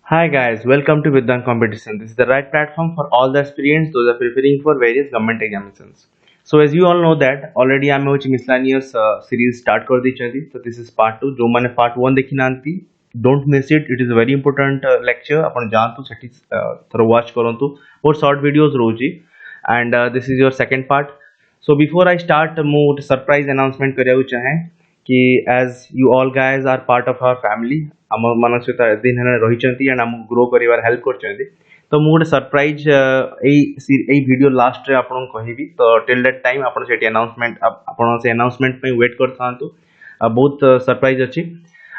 Hi guys, welcome to Vidyan Competition. This is the right platform for all the aspirants those are preparing for various government examinations. So as you all know that already I'm watching miscellaneous series start कर दी so this is part 2 जो मैंने part 1 देखी नांती don't miss it, it is a very important lecture अपन जानतु सेठी थोड़ा watch करंतु और short videos रोजी and this is your second part. So before I start मु surprise announcement करिया चाहे कि as you all guys are part of our family आम मान सहित दिन है रही एंड आमको ग्रो कर हेल्प कर तो मुझे गोटे सरप्राइज वीडियो लास्ट रे आपन कहबी तो टिल दैट टाइम आपन सेठी अनाउंसमेंट आपन से अनाउंसमेंट पे वेट कर थांतु बहुत सरप्राइज अछि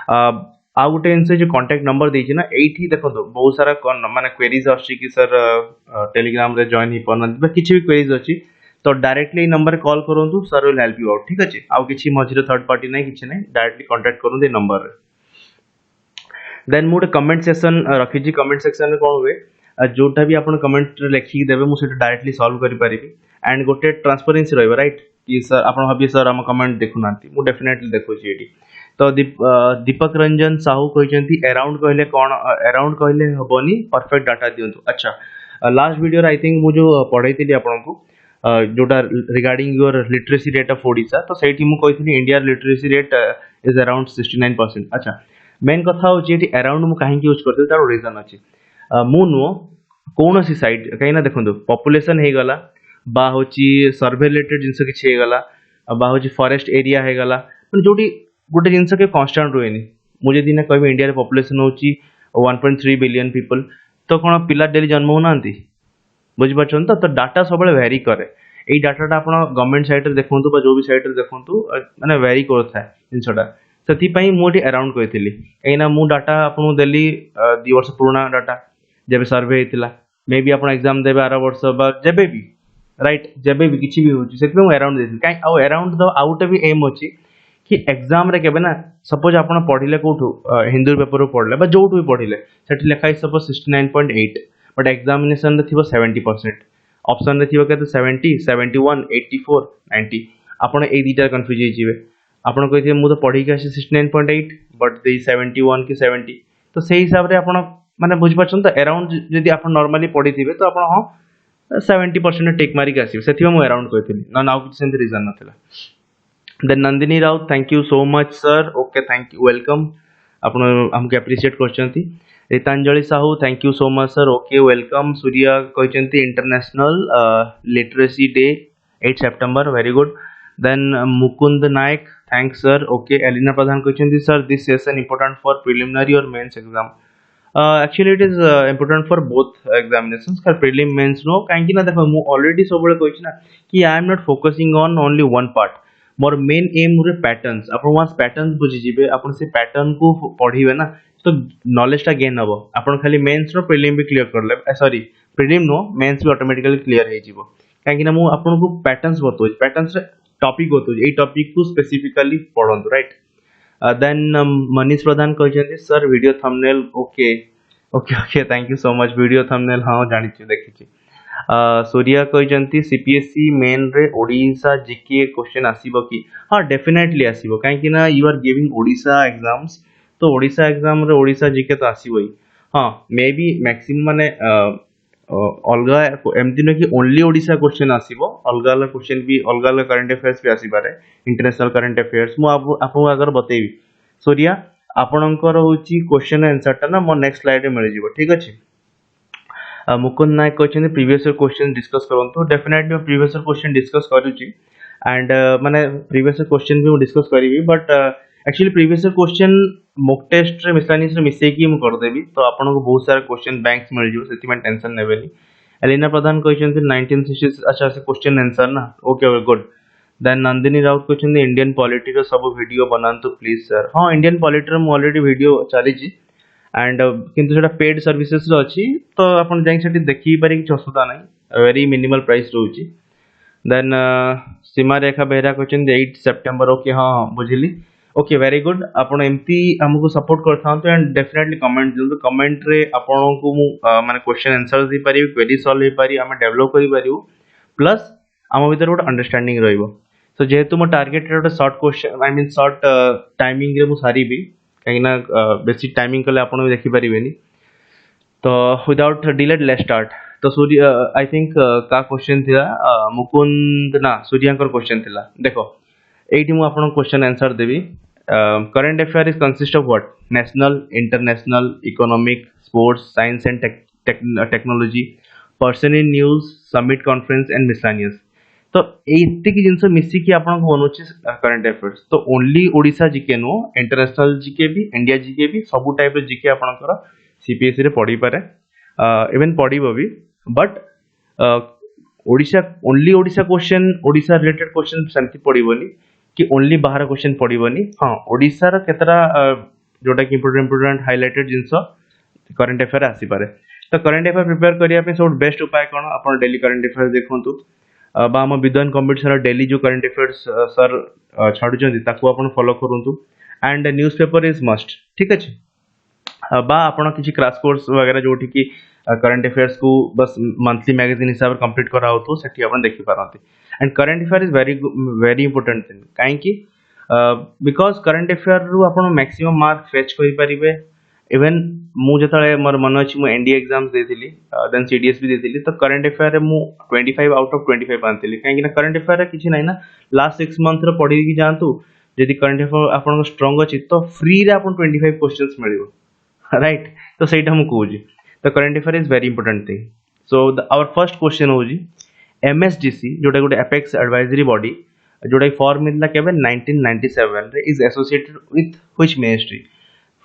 आ गोटे जिनसे जो कांटेक्ट नंबर देछि ना एठी देखो बहुत सारा माने क्वेरीज आछि कि सर टेलीग्राम रे जॉइन ही परन किछि भी क्वेरीज अछि तो डायरेक्टली नंबर कॉल करंतु sir will help you out ठीक अछि आ किछि मझिरे थर्ड पार्टी नै किछि नै डायरेक्टली कांटेक्ट करन दे नंबर रे देन मुझे कमेंट सेक्शन रखी कमेंट सेक्शन में कौन हुए जोटा भी आप कमेंट लिखिक देवे मुझे डायरेक्टली सॉल्व करि परिबी एंड गोटे ट्रांसपेरेंसी रहबो राइट कि सर आप भाबी सर हम कमेंट देखु नांती मु डेफिनेटली देखुची एटी तो दीपक रंजन साहू कहचंती अराउंड कहले कोन अराउंड कहले हबनी परफेक्ट डाटा दियंतु अच्छा लास्ट वीडियो रे आई थिंक मु जो पढाइतिली आपनको जोटा regarding your literacy rate of Odisha तो सेठी मु कहितली India literacy rate is around 69%. अच्छा मेन कथा हूँ ये अराउंड मुझे कहीं यूज करते तार रीजन अच्छी मु नुह कौन सी साइड कहीं देखो पॉपुलेशन हो गला बा हूँ सर्वे रिलेटेड जिनस कि बा हूँ फॉरेस्ट एरिया हो गला मैंने जो गोटे जिनस के कन्स्टाट रुए मुझे दिन कह इंडिया पॉपुलेशन हूँ 1.3 बिलियन पीपल तो कौन पिला डेली जन्म होना बुझीपार तो डाटा सब वेरी करे यही डाटा आप गवर्नमेंट साइट देखूँ जो भी साइट देखूँ मैंने वेरी करता है जिनसा से मुझे अराउंड कही कहीं मु डाटा आपको देली 2 वर्ष पुराना डाटा जब सर्वे होता मे बी आप एग्जाम देवे आर वर्ष जब भी राइट जब भी किसी भी हो अराउंड देती कहीं अराउंड तो आउटे भी एम अच्छी कि एग्जाम रे केबे ना सपोज आप पढ़ले कौटू हिंदू पेपर पढ़ले जो भी पढ़ले से लिखाई सपोज 69.8 बट एग्जामिनेशन थी 70% ऑप्शन रे थी के 70 71 84 90 आपड़ ये दुटा कन्फ्यूज हो आपड़ कही मुझे तो पढ़ी आसी 69.8 बट दे 71 कि 70 तो से हिसाब से आप मैंने बुझीपार तो अराउंड जब आप नॉर्मली पढ़ी थे तो आप हाँ 70% टेक मारिक आसो से अराउंड कही ना ना कि रीजन नाला then Nandini Raut thank you so much sir okay thank you welcome आपको एप्रिशिएट कर Ritanjali Sahu thank you so much sir okay welcome Surya कहते international literacy day 8 September very good then Mukund Nayak thanks sir okay Elina Pradhan कहते sir this session important for preliminary और mains exam actually it is important for both examinations कर prelim mains नो कहीं ना देखो मु already सब कही ना कि I am not focusing on only one part more main M रे पैटर्न्स आप वहाँ पैटर्न बुझीजे आप से पैटर्न को पढ़े ना तो नॉलेज गेन हम आप खाली मेंस रो प्रिलिम भी क्लियर कर ले सॉरी प्रिलिम नो मेंस भी ऑटोमेटिकली क्लियर हो कहीं आपको पैटर्न्स बताऊँ पैटर्न्स टॉपिक बताऊँ ये टॉपिक को स्पेसिफिकली पढ़ंतु राइट देन मनीष प्रधान कहते sir video thumbnail okay okay okay thank you so much video thumbnail हाँ जानी देखी सूर्या कहते सीपीएसई मेन रे ओडिशा जीके क्वेश्चन आसीबो कि हाँ डेफिनेटली आसीबो कहीं ना you are giving Odisha exams तो ओडिशा एग्जाम रे ओडिशा जीके तो आसीबो ही हाँ मे बी मैक्सिमम माने अलग एमती नुह कि ओनली ओडिशा क्वेश्चन आसीबो अलग अलग क्वेश्चन भी अलग अलग करंट अफेयर्स भी आसी पारे इंटरनेशनल करंट अफेयर्स मु आपको अगर बतेबी सूर्या आपणकर होची क्वेश्चन आंसर टा ना मो नेक्स्ट स्लाइड रे मिल जिवो ठीक अछि मुकुंद नायक कहते प्रीवियस ईयर क्वेश्चन डिस्कस करूँ definitely previous year question discuss करुच्ची एंड माने प्रीवियस ईयर क्वेश्चन भी डिस्कस करी but actually previous year question mock test रे मिसलानियस रे मिसेकी मु कर देबी तो आपनको बहुत सारा क्वेश्चन बैंक्स मिल जिवो सेति में टेंशन नेबेनी एलिना प्रधान कहते 1960 अच्छा से क्वेश्चन आंसर ना okay good then Nandini Raut कहते इंडियन पॉलिटी रो सब वीडियो बनांतु प्लीज सर हाँ इंडियन पॉलिटी रो ऑलरेडी वीडियो चली एंड किंतु सेटा पेड सर्विसेस रो अछि तो आपण जाई सेठी देखि पारे कि असुविधा नाही वेरी मिनिमल प्राइस रहउची देन सीमा रेखा बेहरा कहते 8 सेप्टेम्बर ओके हाँ बुझिली ओके वेरी गुड आपण एमती हमको सपोर्ट करथांतो एंड डेफिनेटली कमेंट दियंतु कमेंट रे आपण को माने क्वेश्चन आंसर दी पारि क्वेरी सॉल्व हे पारि हम डेवलप करि पारिबो प्लस हम भीतर गोटे अंडरस्टैंडिंग रहइबो सो जेहेतु मो टार्गेट रे short question I mean short timing रे मु सारीबी कहीं बेसी टाइमिंग कले आप देखी पारे तो विदाउट डिलेड लेट्स स्टार्ट। तो सूर्य आई थिंक का क्वेश्चन थिला मुकुंद ना सूर्यांकर क्वेश्चन थिला देखो एठी मु आपन क्वेश्चन आंसर देबी। Current affair is consist of what national international economic sports science and technology person in news summit conference and miscellaneous. तो एतिक जिनस मिसिकी आपन बनउछि करंट अफेयर्स। तो only Odisha GK no international GK भी इंडिया जीके भी सब टाइप जीके आपनकर सीपीएससी रे पढ़ी पारे इवन पढ़िबो भी but Odisha only Odisha question Odisha related question सेमती पढ़िबोनी कि ओनली बाहर क्वेश्चन पढ़िबोनी। हाँ ओडिशा रो केतरा जोटा कि इंपोर्टेंट हाइलाइटेड जिनस करंट अफेयर आसी पारे। तो करंट अफेयर प्रिपेयर करिया पे सब बेस्ट उपाय कोन अपन डेली करंट अफेयर देखंतु बा हम विद्वान कंपटीशन डेली जो करंट अफेयर्स सर छाडुचंदी ताको अपन फॉलो करंतु एंड न्यूज़पेपर इज मस्ट ठीक अछि। बा आपण किसी क्रैश कोर्स वगैरह जोठी कि करंट अफेयर्स को बस मंथली मैगजीन हिसाब से कंप्लीट करा हो तो सेठी आपण देखि पारंती। And current affair is very important thing काहे कि बिकॉज करंट अफेयर रु आपण मैक्सिमम मार्क फेच करि परिबे। इवन मु जतले मोर मन अछि मु एनडीए एग्जाम्स देथिली देन सीडीएस भी देथिली तो करंट अफेयर रे मु 25 आउट ऑफ 25 आनथिली काहे कि ना करंट अफेयर रे किछि नै ना लास्ट 6 मंथ रे पढी कि जानतु यदि करंट अफेयर आपण स्ट्रांग अछि तो फ्री रे आपण 25 क्वेश्चंस मिलिबो राइट। तो सहीटा मु कहूँ तो current affair is very important thing. So our first question हूँ एमएसडीसी जोटा गोटे एपेक्स एडवाइजरी बॉडी जोटा फॉर्म मिलता केबे 1997 रे is associated with which ministry.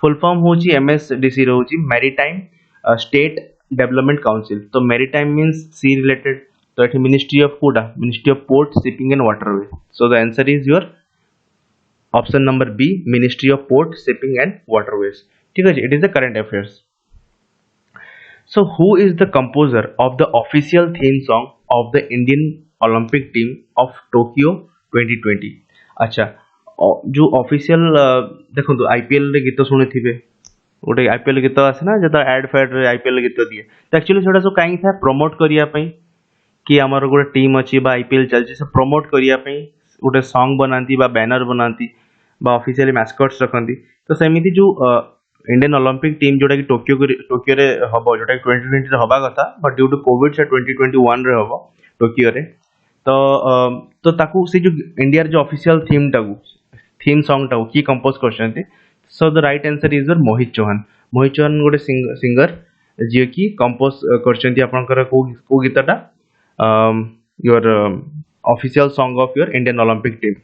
Full form हूँ एमएसडीसी रोची मैरीटाइम स्टेट डेवलपमेंट काउंसिल। तो मैरीटाइम मींस सी रिलेटेड तो ये मिनिस्ट्री ऑफ कोडा ministry of port shipping and waterway. So the answer is your option number B ministry of port shipping and waterways ठीक है। It is the current affairs. So who is the composer of the official theme song of the Indian Olympic team of Tokyo 2020। अच्छा जो official देखो IPL रे गीत शुणी थे गोटे आईपीएल गीत आसे ना जो एड फैड रे आईपीएल गीत दिए तो एक्चुअली सेटा सब कहीं था प्रमोट करिया पई कि आमर गोटे टीम अच्छी बा आईपीएल चलची से प्रमोट करिया पई गोटे सॉन्ग बनाती बा बैनर बनाती बा ऑफिशियली मैस्कट्स रखती। तो सेमिति जो इंडियन ओलंपिक टीम जोटा कि टोक्यो रे हबो जोटा कि 2020 रे हबा कथा बट ड्यू टू कोविड से 2021 रे हबो टोक्यो रे। तो ताकू से जो इंडिया रे जो ऑफिशियल थीम सॉन्ग टाकू की कंपोज करछन्ती। So the right answer is Mohit Chauhan. Mohit Chauhan गोटे सिंगर जे कि कंपोज करछन्ती आपनकर को गीतटा your official song of your Indian Olympic team.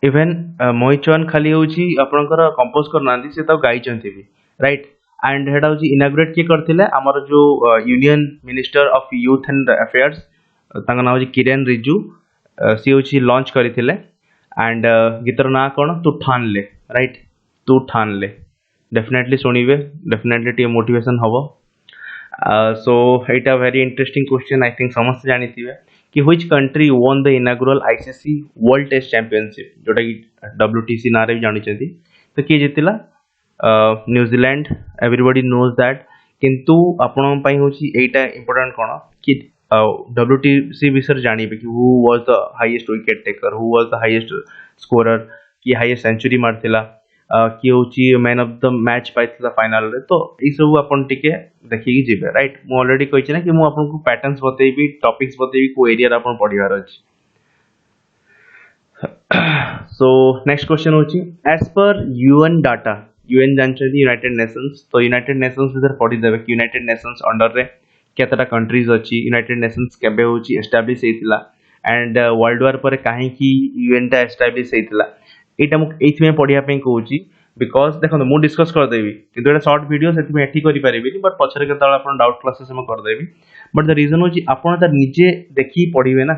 Even Mohit Chauhan खाली होची आपनकर कंपोज करना से तो गाइचंती भी राइट। एंड हेडा होची इनागुरेट के करथिले हमर जो union minister of youth and affairs तांका नाम होची किरेन रिजू सी होची लॉन्च करिथिले। एंड गीतर ना कोन तू ठान ले राइट तू ठान ले डेफिनेटली सुनिबे डेफिनेटली टी मोटिवेशन हबो। सो एटा very interesting question I think समस्त जानिथिबे कि which country won the inaugural ICC world test championship जोटा कि डब्ल्यूटीसी ना रे भी जानि चंती। तो किए जितिला न्यूजीलैंड एवरीबॉडी नोज दैट किंतु आपण पई होची एटा इंपोर्टेंट कोन कि डब्ल्यूटीसी विषय जानिबे कि who was the highest wicket taker who was the highest scorer कि हाईएस्ट सेंचुरी मारथिला कि होची मैन ऑफ द मैच पाइथिला फाइनल रे। तो ई सब आपण टिके देखि कि जिबे राइट। मु ऑलरेडी कहिछि ना कि मु आपन को पैटर्न्स बतेबी टॉपिक्स बतेबी को एरिया रे आपण पढिवार अछि। सो नेक्स्ट क्वेश्चन होची as per UN data UN जानछथि यूनाइटेड नेशंस। तो यूनाइटेड नेशंस इधर पढि देबे कि यूनाइटेड नेशंस अंडर रे केतरा कंट्रीज अछि यूनाइटेड नेशंस केबे होची एस्टैब्लिश हेतिला एंड वर्ल्ड वार पर काहे कि यूएन टा एस्टैब्लिश हेतिला एटा मु एथि में पढिया पे कहूची बिकॉज देखो मु डिस्कस कर देबी किंतु एटा शॉर्ट वीडियो सेति में एठी करि परिबेनी बट पछरे केतला आपण डाउट क्लासेस में कर देबी। बट द रीजन होची आपण त निजे देखि पढिबे ना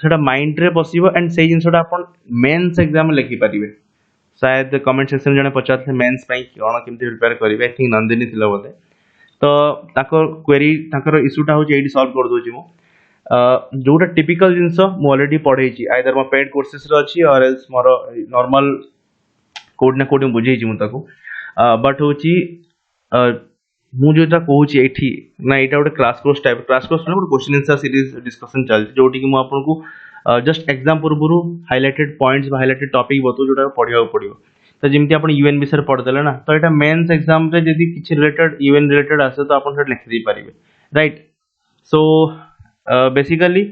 सेटा माइंड रे बसिबो एंड सेही जिंसटा आपण मेंस एग्जाम लिखि परिबे। शायद कमेंट सेक्शन जने पचारथे मेंस पई कोन केमति प्रिपेयर करिवे आई थिंक नंदिनी थिला बोले। तो ताको क्वेरी ताकर इशूटा होची एडी सॉल्व कर दोची मु जोटा टिपिकल जिंस मु ऑलरेडी पढेची आइदर मो पेड कोर्सेस रे अछि और एल्स मोर नॉर्मल कोड ना कोड बुझेची मु ताको बट होची मु जोटा कहूची एठी ना एटा गोटे class course type class course ना गोटे क्वेश्चन आंसर सीरीज डिस्कशन चलती जोटी कि मु आपन को जस्ट एग्जाम पूर्व हाइलाइटेड पॉइंट्स हाइलाइटेड टॉपिक बतो जोटा पढिया पड़ियो तो जमी आप यूएन विषय पढ़ीदे ना तो यहाँ मेन्स एग्जाम रे जदि किसी रिलेटेड यूएन रिलेटेड आसे तो आप लिखिदे पारे राइट। सो बेसिकली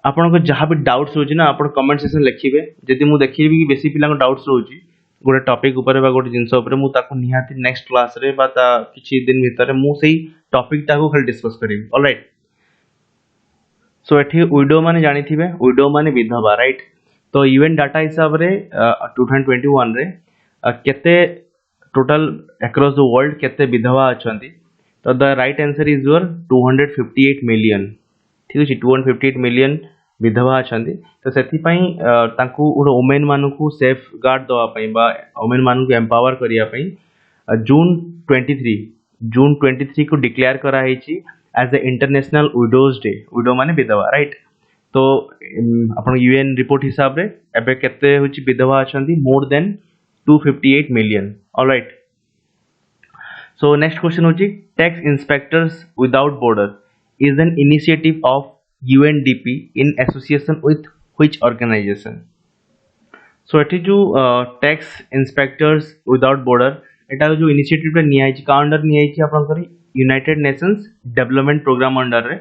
आपन को जहाँ भी डाउट्स होची ना आप कमेंट सेक्शन लिखिबे जदि मु देखिबी कि बेसी पिला डाउट्स रोची गोटे टॉपिक ऊपर बा गोटे जिंस ऊपर मु ताको निहाती नेक्स्ट क्लास रे बा ता किछि दिन भीतर मु सेही टॉपिक ताको खाली डिस्कस करिवि ऑलराइट। सो एठी विडो माने जानिथिबे विडो माने विधवा राइट। तो यूएन डाटा हिसाब रे 2021 रे केते टोटल अक्रॉस द वर्ल्ड केते विधवा अछंती तो the right answer is your 258 million ठीक अछि 258 मिलियन विधवा अछंती। तो सेथि पई तांकू वुमेन मानकू सेफ गार्ड दवा पई बा वुमेन मानकू एम्पावर करिया पई जून 23 को डिक्लेयर करा हेची as a international widows day. Widow माने विधवा राइट। तो अपन यूएन रिपोर्ट हिसाब रे एबे केते होची विधवा अछंती more than 258 million alright. So next question होची tax inspectors without border is an initiative of UNDP in association with which organization? So एठी जो टैक्स इंस्पेक्टर्स विदाउट बॉर्डर एटा जो इनिशिएटिव निया है का अंडर निया है आपन United Nations development programme under रे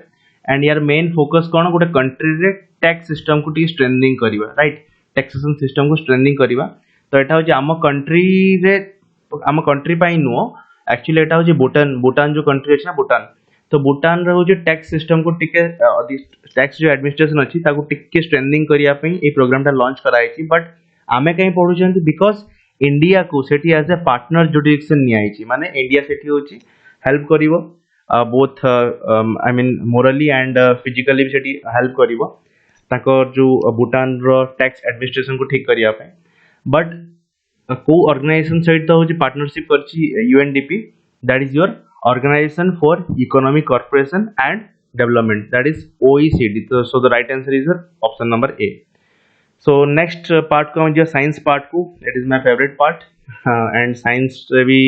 एंड यार मेन फोकस कोन गोटे कंट्री रे टैक्स सिस्टम को टी स्ट्रेंथनिंग करबा राइट टैक्सेशन सिस्टम को स्ट्रेंथनिंग करबा। तो एटा हो आम कंट्री रे आम कंट्री पाई नुओ एक्चुअली एटा हो भूटान जो कंट्री अछि ना भूटान तो भूटान रे हो टैक्स सिस्टम को टिके टैक्स जो एडमिनिस्ट्रेशन अछि ताको टिके स्ट्रेंथनिंग करिया पई ए प्रोग्राम टा लॉन्च कराइछि। बट आमे कहीं पढुछंती बिकॉज इंडिया को सेठी एज ए पार्टनर जुडिक्शन नियाइछि माने इंडिया सेठी होछि हेल्प करिवो both I mean morally and physically भी सेठी हेल्प करिवो ताको जो भूटान रो टैक्स एडमिनिस्ट्रेशन को ठीक करिया पई। बट को ऑर्गेनाइजेशन सहित होछि पार्टनरशिप करछि UNDP that is your Organization for Economic Cooperation and Development, that is OECD. So the right answer is your option number A. So next part को जो science part को that is my favorite part and science भी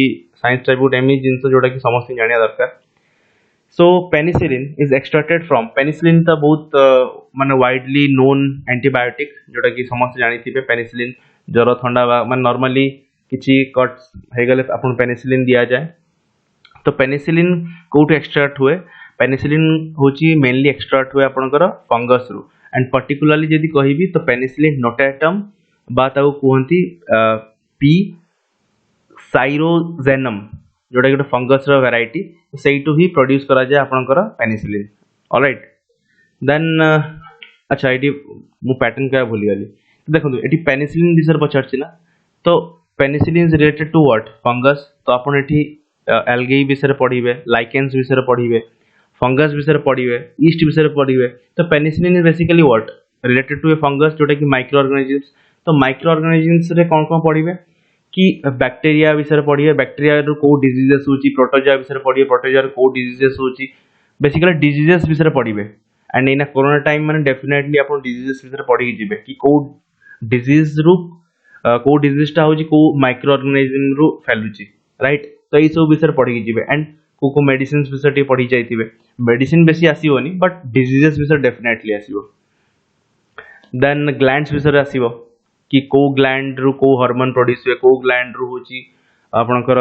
बहुत Amy जिनस जोड़ा कि समस्त जानिया दरकार। So penicillin is extracted from penicillin तो बहुत माने widely known antibiotic जोड़ा कि समस्त जानी थी penicillin जर ठंडा माने normally किसी कट हे गले अपन penicillin दिया जाए। तो पेनिसिलिन कोट एक्सट्रैक्ट हुए पेनिसिलिन होची मेनली एक्सट्रैक्ट हुए आपनकर फंगस रु एंड पर्टिकुलरली जदी कहिबी तो पेनिसिलिन नोटाटम बा ताऊ कहंती पी साइरोजेनम जोटा गोटे फंगस रो वैरायटी सेइटू ही प्रोड्यूस करा जाय आपनकर पेनिसिलिन ऑलराइट। देन अच्छा एटी मु पैटर्न का भूली गली देखो एटी पेनिसिलिन विषय पचारछि ना तो penicillin is related to what fungus. तो आपन एटी एल्गी विषय पढ़िबे लाइकेन्स विषय पढ़िबे फंगस विषय पढ़िबे ईस्ट विषय पढ़िबे। तो penicillin is basically what related to a fungus जोटा कि माइक्रो ऑर्गेनिजम्स। तो माइक्रो ऑर्गेनिजम्स रे कौन कौन पढ़िबे कि बैक्टीरिया विषय पढ़िबे बैक्टीरिया रो को डिजीजेस होची प्रोटोजोआ विषय पढ़िबे प्रोटोजोआ रो को डिजीजेस होची बेसिकली डिजीजेस विषय पढ़िबे। एंड इन कोरोना टाइम माने डेफिनेटली आपण डिजीजेस विषय पढ़ी जिबे कि को डिजीज रो को डिजीज टा होची को माइक्रो ऑर्गेनिजम रो फैलुची राइट। तो ये सब विषय पढ़ी जिबे एंड को मेडिसिन विषय पढ़ी जाइथिबे मेडिसिन बेसी आसीबोनी बट डिजीजेस विषय डेफिनेटली आसीबो। देन ग्लैंड्स विषय आसीबो कि को ग्लैंड रो को हार्मोन प्रोड्यूस हुए को ग्लैंड रो होची आपनकर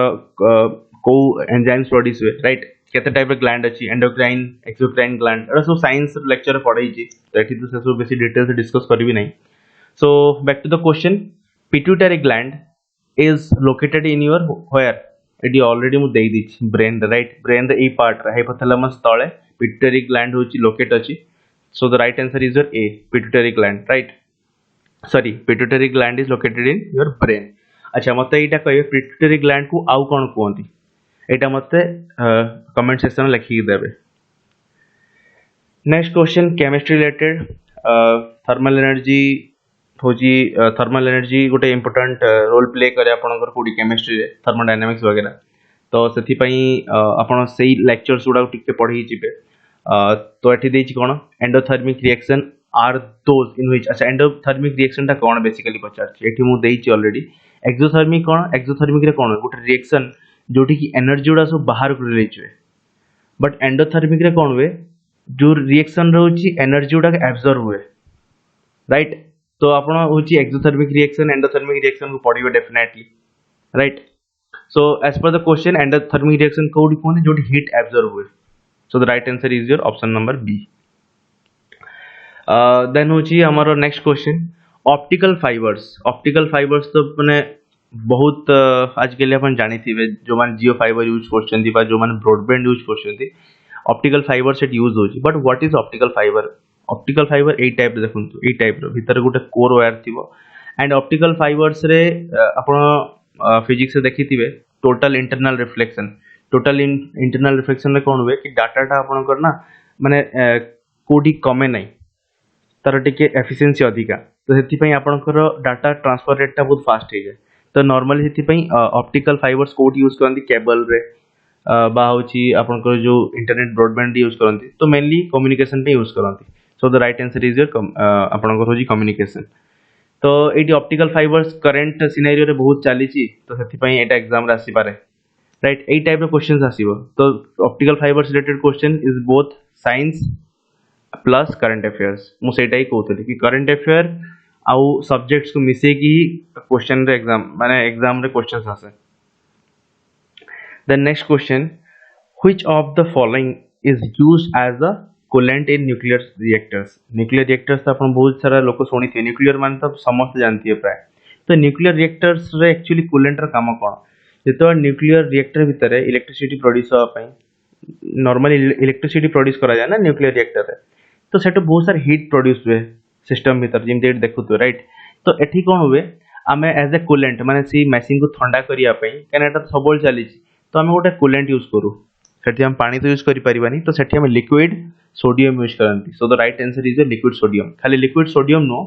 को एंजाइम्स प्रोड्यूस हुए राइट केते टाइप ऑफ ग्लैंड अछि एंडोक्राइन एक्सोक्राइन ग्लैंड एरा सब साइंस लेक्चर पढ़ाई छी तो एठी तो से सब बेसी डिटेल से डिस्कस करबी नहीं। So back to the question pituitary gland is located in your where एटी ऑलरेडी मु देई दिछि brain right brain the a part hypothalamus तळे पिट्यूटरी ग्लैंड होची लोकेट अछि। So the right answer is your a pituitary gland right sorry pituitary gland is located in your brain. अच्छा मते एटा कहबे पिट्यूटरी ग्लैंड को आउ कोन कोंती एटा मते कमेंट सेक्शन में लिखि देबे। Next question chemistry related thermal energy होची थर्मल एनर्जी गोटे इंपोर्टेंट रोल प्ले करे आपनकर कोडी केमिस्ट्री रे थर्मोडायनामिक्स वगैरह। तो सेथि पई आपण सेही लेक्चर्स गुडा टिके पढ़ी जिबे। तो एठी देछि कोन endothermic reaction are those in which अच्छा एंडोथर्मिक रिएक्शन टा कोन बेसिकली पचारछि एठी मु देछि ऑलरेडी। एक्सोथर्मिक कोन एक्सोथर्मिक रे कोन गोटे रिएक्शन जोठी की एनर्जी गुडा सब बाहर कर रिलीज हुए बट एंडोथर्मिक रे कोन हुए जो रिएक्शन रहउछि एनर्जी गुडा के एब्जॉर्ब हुए राइट। तो आपण होची एक्सोथर्मिक रिएक्शन एंडोथर्मिक रिएक्शन को पढ़िबे definitely, right. So as per the question endothermic reaction कोडी कोन जोटी हीट एब्जॉर्ब हुए, so the right answer is your option number B. Then होची हमारो नेक्स्ट क्वेश्चन ऑप्टिकल फाइबर्स तो माने बहुत आजकल अपन जानी थी जो मान जियो फाइबर यूज करछंती बा जो मान ब्रॉडबैंड यूज करछंती ऑप्टिकल फाइबर सेट यूज होची। But what is optical fibre a type देखंतु ए टाइप रो भीतर गोटे कोर वायर थिबो एंड ऑप्टिकल फाइबर्स रे आपण फिजिक्स से देखिथिबे टोटल इंटरनल रिफ्लेक्शन रे कोन हुए कि डाटाटा आपनकर ना माने कोडी कमे नै तार टिके एफिशिएंसी अधिका, तो सेति आपनकर डाटा ट्रांसफर रेट टा बहुत फास्ट हो जाए। तो नॉर्मली सेति ऑप्टिकल फाइबर्स कोड यूज करती केबल रे बा होची आपनकर जो इंटरनेट ब्रॉडबैंड यूज करती, तो मेनली कम्युनिकेशन पे यूज करती। सो the right answer is your आपनकर होची कम्युनिकेशन। तो eighty optical fibres current scenario रे बहुत चली, तो सेति एटा एग्जाम रे आसी पारे, राइट। एई टाइप रो क्वेश्चंस आसीबो। तो optical fibres related question is both science plus current affairs. मु सेटा ही कहउतली कि करंट अफेयर आउ सब्जेक्ट्स को मिसे की क्वेश्चन रे एग्जाम रे क्वेश्चंस आसे। The next question, which of the following is used as a coolant in nuclear reactors? Nuclear reactors तो अपन बहुत सारा लोग सुनी थी, न्यूक्लियर मान तो समस्त जानती है प्राय। तो न्यूक्लियर रिएक्टर्स रे एक्चुअली कूलेंट रा काम कोन, जेतो न्यूक्लियर रिएक्टर भीतर इलेक्ट्रिसिटी प्रोड्यूस होआ पई नॉर्मली इलेक्ट्रिसिटी प्रोड्यूस करा जाय ना न्यूक्लियर रिएक्टर रे, तो सेटा बहुत सारा हीट प्रोड्यूस हुए सिस्टम भीतर जिमते देखुतो, राइट। तो एठी कोन हुए आमे एज ए कूलेंट माने सी मेसिन को ठंडा करिया पई कनेटा सबोल चली, तो आम गोटे कूलेंट यूज करूँ, सेठी हम पानी तो यूज करि परिबानी, तो सेठी हम लिक्विड सोडियम यूज करंती। So the right answer is liquid sodium. खाली लिक्विड सोडियम नो,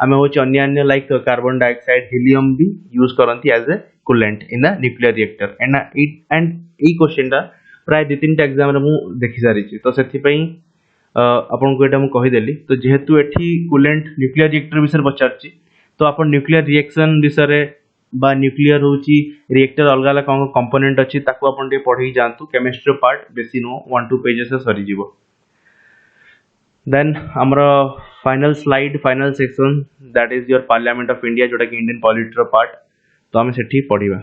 आम होची अन्य लाइक कार्बन डाइऑक्साइड हीलियम भी यूज करंती as a coolant in the nuclear reactor. And ई क्वेश्चनटा प्राय 2-3 एग्जाम रे मु देखि सारी छी, तो सेठी पई आपन को एटा मु कहि देली। तो जेहेतु एठी कूलेंट न्यूक्लियर रिएक्टर विषय पचारची, तो आपन न्यूक्लियर रिएक्शन विषय बा न्यूक्लियर होची रिएक्टर अलग अलग कौन कंपोनेंट अच्छी ताको अपन टे पढ़ी जानतु, केमिस्ट्री पार्ट बेसी नो 1-2 पेजेस से सरी जीवो। देन हमरा final slide final section that is your parliament of India, जोटा कि इंडियन पॉलिटी रो पार्ट, तो हमें सेठी पढ़ीबा।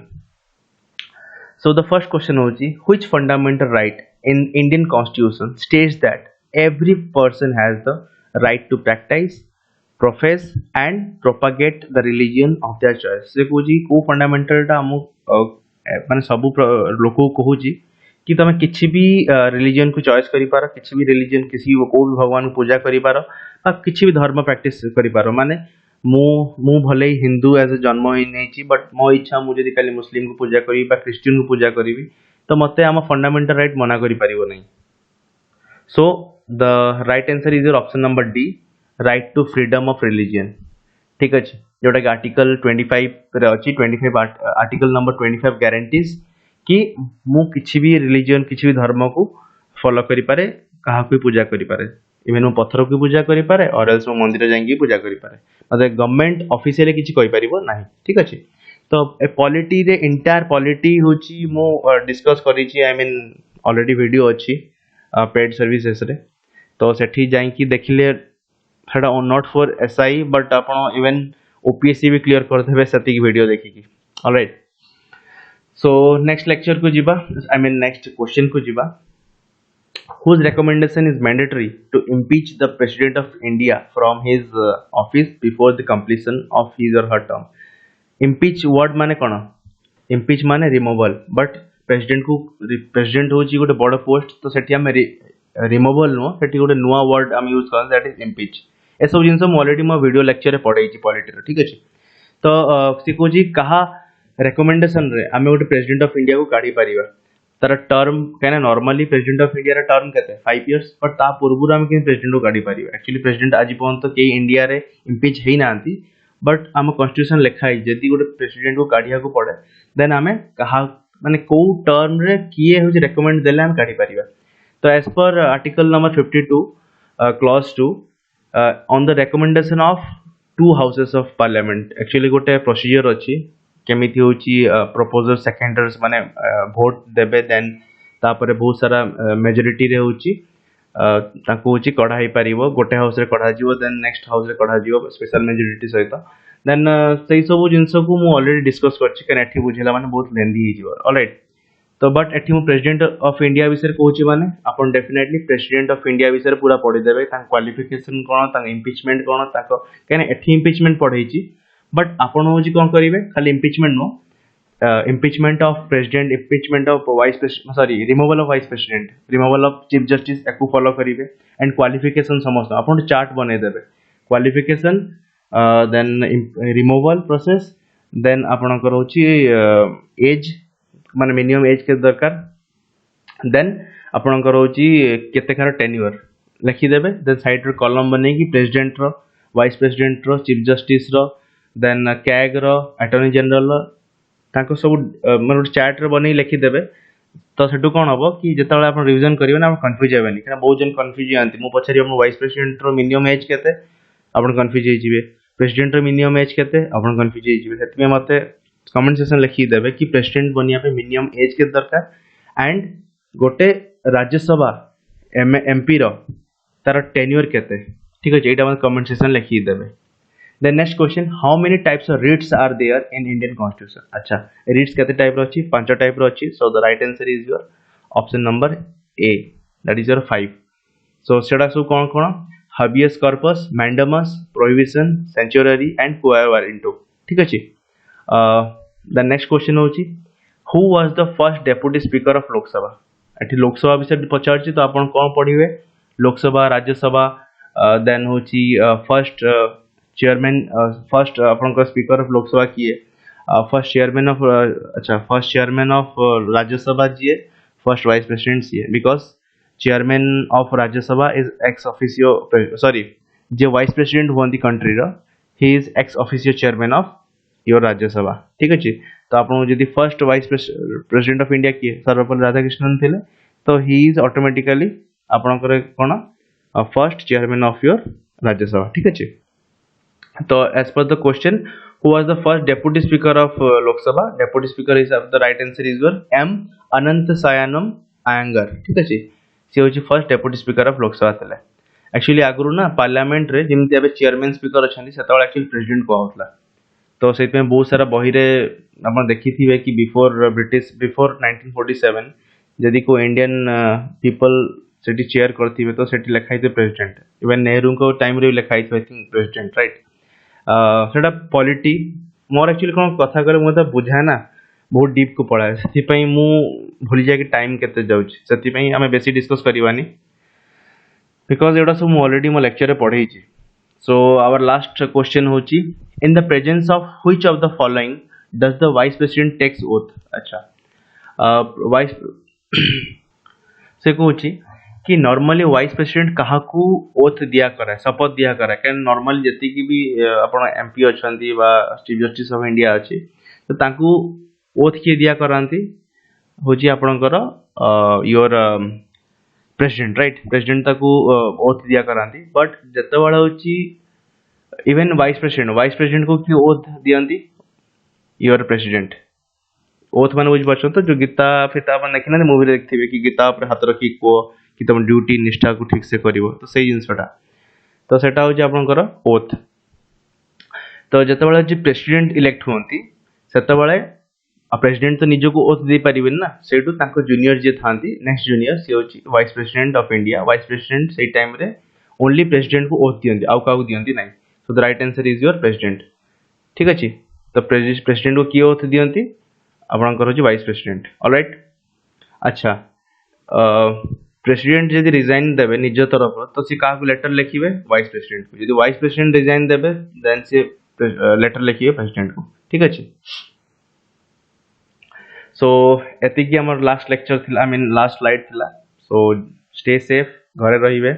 सो द फर्स्ट क्वेश्चन होची which fundamental right in Indian constitution states that every person has the right to practise profess and propagate the religion of their choice. से कहूँ को फंडामेंटलटा आम माने सबू लोक कहूँ कि तुम किसी भी रिलीजन को चॉइस करिपार, किसी भी रिलीजन किसी को भी भगवान को पूजा करिपार, किसी भी धर्म प्रैक्टिस करिपार। माने मु भले ही हिंदू एज ए जन्म ही नहीं, बट मो इच्छा मुझे खाली मुस्लिम को पूजा करी क्रिश्चियन को पूजा करी, तो मते आम फंडामेंटल राइट मना करि परिबो नहीं। So the right answer is your option number D, right to freedom of religion. ठीक अच्छे, जोटा कि आर्टिकल 25 रे अच्छी 25 आर्टिकल नंबर 25 गारंटीज कि मु किसी भी रिलीजन किसी भी धर्म को फॉलो करि पारे, कहा को पूजा करि पारे, इवन मु पत्थर को पूजा करि पारे और एल्स मु मंदिर जांगी पूजा करि पारे, मतलब गवर्नमेंट ऑफिशियली किछि कहि परिबो नाही। ठीक अच्छे, तो ए पॉलिटी रे इंटायर पॉलिटी होची मु डिस्कस करि छी, आई मीन ऑलरेडी वीडियो अच्छी पेड सर्विसेस रे, तो सेठी जांकी देखिले सेटा नॉट फॉर एसआई बट आपण इवन ओपीएससी भी क्लियर कर देबे सती वीडियो देखिकी। ऑलराइट, सो नेक्स्ट लेक्चर को जीवा, आई मीन नेक्स्ट क्वेश्चन को जीवा। whose recommendation is mandatory to impeach the president of India from his office before the completion of his or her term? impeach word माने कोन? impeach माने removal, but president को president होची गोटे बड़ post, तो सेठी हम रिमूवल नो, सेठी गोटे नुआ वर्ड हम यूज कर दैट इज impeach। ए सब जिनस मु ऑलरेडी मो वीडियो लेक्चर रे पढाई छी पॉलिटी रे। ठीक अछि, तो सी को जी कहा रेकमेंडेशन रे आमे गोटे प्रेसिडेंट ऑफ इंडिया को काढी परिबा, तार टर्म कहना नॉर्मली प्रेसिडेंट ऑफ इंडिया रा टर्म केते 5 इयर्स, बट ता पूर्वरु आमे कि प्रेसिडेंट को काढी परिबा। एक्चुअली प्रेसिडेंट आज पर्यंत तो के इंडिया रे impeach हेई नांती, बट आम कॉन्स्टिट्यूशन लिखा है जदी गोटे प्रेसिडेंट को काढिया को पड़े देन आमे कहा माने को टर्म रे किए हो जे रेकमेंड देले हम काढी परिबा। तो एज पर article number 52 clause 2 on the recommendation of 2 houses of parliament, actually गोटे प्रोसीजर अछि केमिति होची प्रपोजल सेकेंडर्स माने वोट देबे, देन तापरे बहुत सारा मेजॉरिटी रे होची ताको होची कढ़ा ही पारिबो गोटे हाउस रे कढ़ा जीवो देन नेक्स्ट हाउस रे कढ़ा जीवो स्पेशल मेजोरिटी सहित देन सेई सब जिंस को मु ऑलरेडी डिस्कस करछि कन एठी बुझिला माने बहुत लेंदी ही जीवो ऑलराइट तो बट एठी मु प्रेसिडेंट ऑफ इंडिया विषय कहूची माने अपन डेफिनेटली प्रेसिडेंट ऑफ इंडिया विषय पूरा पढ़ी देबे ता क्वालिफिकेशन कोन ता इम्पीचमेंट कोन ता कने एठी इम्पीचमेंट पढ़ेछि बट आपण होची कोन करिवे खाली इम्पीचमेंट नो impeachment of president impeachment of vice president sorry removal of vice president removal of chief justice echo follow करिवे and qualification समस्त आपण चार्ट बने देबे qualification then removal process then आपण करोची एज माने मिनिमम एज के दरकार देन आपण करोची केते खार टेन्योर लिखि देबे देन साइड रे कॉलम बने कि प्रेसिडेंट रो वाइस प्रेसिडेंट रो चीफ जस्टिस रो देन कैग रो अटॉर्नी जनरल रो ताको सब मन चार्ट रे बनै लिखि देबे तो सेटू कोन हबो कि जेताले आपण रिवीजन करिवे ना आपण कंफ्यूज हेबेनी कि बहुत जन कंफ्यूज जानती मु पछरी हम वाइस प्रेसिडेंट रो मिनिमम एज केते आपण कंफ्यूज हे जिवे प्रेसिडेंट रो मिनिमम एज केते आपण कंफ्यूज हे जिवे सेत में मते कमेंट सेक्शन लिखि देबे कि प्रेसिडेंट बनिया पे मिनिमम एज के दरकार एंड गोटे राज्यसभा एमपी रो तार टेन्योर केते ठीक है एटा मते कमेंट सेक्शन लिखि देबे The next question, how many types of writs are there in Indian Constitution? अच्छा, writs कितने type रो अच्छी? पांच type रो अच्छी. So the right answer is your option number A. That is your 5. So सेटा सब कौन कौन? Habeas corpus, mandamus, prohibition, certiorari and quo warranto. ठीक है ची? The next question होची, who was the first deputy speaker of Lok Sabha? एठी लोक सभा विषय पचार ची तो अपन कौन पढ़िवे? लोक सभा, राज्यसभा, then होची first चेयरमैन फर्स्ट अपन का स्पीकर ऑफ लोकसभा किए फर्स्ट चेयरमैन ऑफ अच्छा first chairman of Rajya Sabha ji first vice president ji because chairman of Rajya Sabha is ex officio sorry जो वाइस प्रेसिडेंट हुआ country row he is ex officio chairman of your Rajya Sabha ठीक अच्छे तो आप जब first vice president of India किए सर्वपल्ली राधाकृष्णन थे तो ही इज ऑटोमेटिकली आपणकर कौन first chairman of your Rajya Sabha ठीक अच्छे तो as per the question who was the first deputy speaker of Lok Sabha deputy speaker is the right answer is your M Anant Sayanam Iyengar ठीक अछि से होची first deputy speaker of Lok Sabha थिले actually आगुरु ना parliament रे जेमति अबे chairman speaker अछंती सेतबेला actually president को होतला तो सेति में बहुत सारा बही रे अपन देखिथिबे कि बिफोर ब्रिटिश बिफोर 1947 यदि को इंडियन पीपल सेठी चेयर करथिबे तो सेठी लिखाइते प्रेसिडेंट इवन नेहरू को टाइम रे लिखाइते आई थिंक प्रेसिडेंट राइट सेटा पॉलिटी मोर एक्चुअली कोन कथा करे मो त बुझा ना बहुत डीप को पळा सेति पई मु भूली जाय कि टाइम केते जाउछ सेति पई हमें बेसी डिस्कस करिवानी बिकॉज़ एडा सब मु ऑलरेडी मो लेक्चर रे पढै छी सो आवर लास्ट क्वेश्चन होची in the presence of which of the following does the vice president takes oath अच्छा वाइस से कहूची कि नॉर्मली वाइस प्रेसिडेंट कहा को ओथ दिया करे शपथ दिया करे कैन नॉर्मली जति की भी आपण एमपी अछंती बा चीफ जस्टिस ऑफ इंडिया अछि तो ताकू ओथ के दिया करांती होची आपणकर योर प्रेसिडेंट राइट प्रेसिडेंट ताकू ओथ दिया करांती बट जते बडा होची इवन वाइस प्रेसिडेंट को की ओथ दियंती योर प्रेसिडेंट ओथ माने बुझ परछन तो जो गीता फिता अपन देखिना मूवी रे देखथिबे कि गीता ऊपर हाथ रखी को कि तुम ड्यूटी निष्ठा को ठीक से करिवो तो सही जिनसटा तो सेटा हो जे आपनकर ओथ तो जते बेले जे प्रेसिडेंट इलेक्ट होंती सेते बेले प्रेसिडेंट तो निजो को ओथ दे परिबेन ना सेटू ताको जूनियर जे थांती नेक्स्ट जूनियर से होची vice president of India vice president सेई टाइम रे ओनली प्रेसिडेंट को ओथ दियंती आउ काउ दियंती नाही सो the right answer is your president ठीक अछि तो प्रेसिडेंट को की ओथ दियंती आपनकर होची वाइस प्रेसिडेंट ऑलराइट अच्छा प्रेसिडेंट जदि रिजाइन देबे निज तरफ तो सी का लेटर लिखिबे वाइस प्रेसिडेंट को जदि वाइस प्रेसिडेंट रिजाइन देबे देन से लेटर लिखिबे प्रेसिडेंट को ठीक अछि सो एति की हमर लास्ट लेक्चर थिला आई मीन लास्ट स्लाइड थिला सो स्टे सेफ घरे रहिबे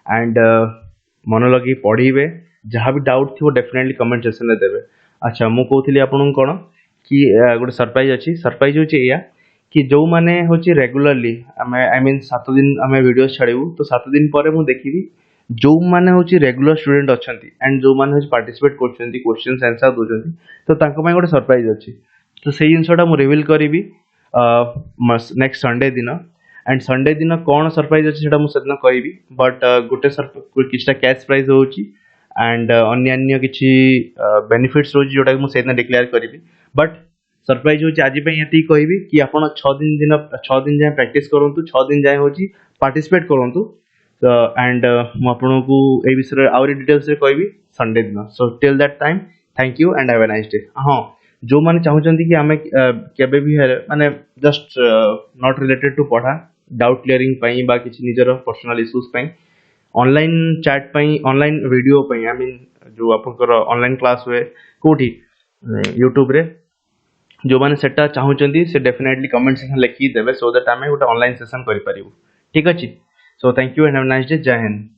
एंड मन लगी पढिबे जहां भी डाउट थिबो डेफिनेटली कमेंट सेक्शन रे देबे अच्छा मु कहउथिली आपन कोन कि गोटे सरप्राइज अछि सरप्राइज होची या कि जो माने होची रेगुलरली हमें आई मीन 7 दिन हमें वीडियो छाड़िबू तो 7 दिन परे मु देखिबी जो माने होची रेगुलर स्टूडेंट अछंती एंड जो माने होची पार्टिसिपेट करछंती क्वेश्चंस आंसर दोछंती तो तांको पय गोटे सरप्राइज अछि तो सेही जिंसटा मु रिवील करिवि नेक्स्ट संडे दिन एंड संडे दिन कौन सरप्राइज अच्छे सेटा मुझे कहबी बट गोटे किसी कैश प्राइज रोचे एंड अन्य किसी बेनिफिट्स रोज जोटा मुझे डिक्लेयर करी बट सरप्राइज हूँ आज ये कहबी कि आप 6 दिन जाए प्रैक्टिस करूँ 6 दिन जाए हूँ पार्टिसिपेट करूँ एंड मुझे ये विषय आउरी डिटेल्स कहबी संडे दिन so till that time thank you and have a nice day हाँ जो मैंने चाहते कि आम केबे भी माने जस्ट नॉट रिलेटेड टू पढ़ा डाउट क्लियरिंग पई बा किसी निजर पर्सनल इश्यूज पई ऑनलाइन चैट पई ऑनलाइन वीडियो पई आई मीन जो आपनकर ऑनलाइन क्लास हुए कोठी यूट्यूब रे जो मैंने सेटा चाहूँगी से डेफिनेटली कमेंट सेक्शन लिखी देवे सो दैट आम गोटे ऑनलाइन सेशन कर ठीक अच्छे so thank you and have a nice day जय हिंद।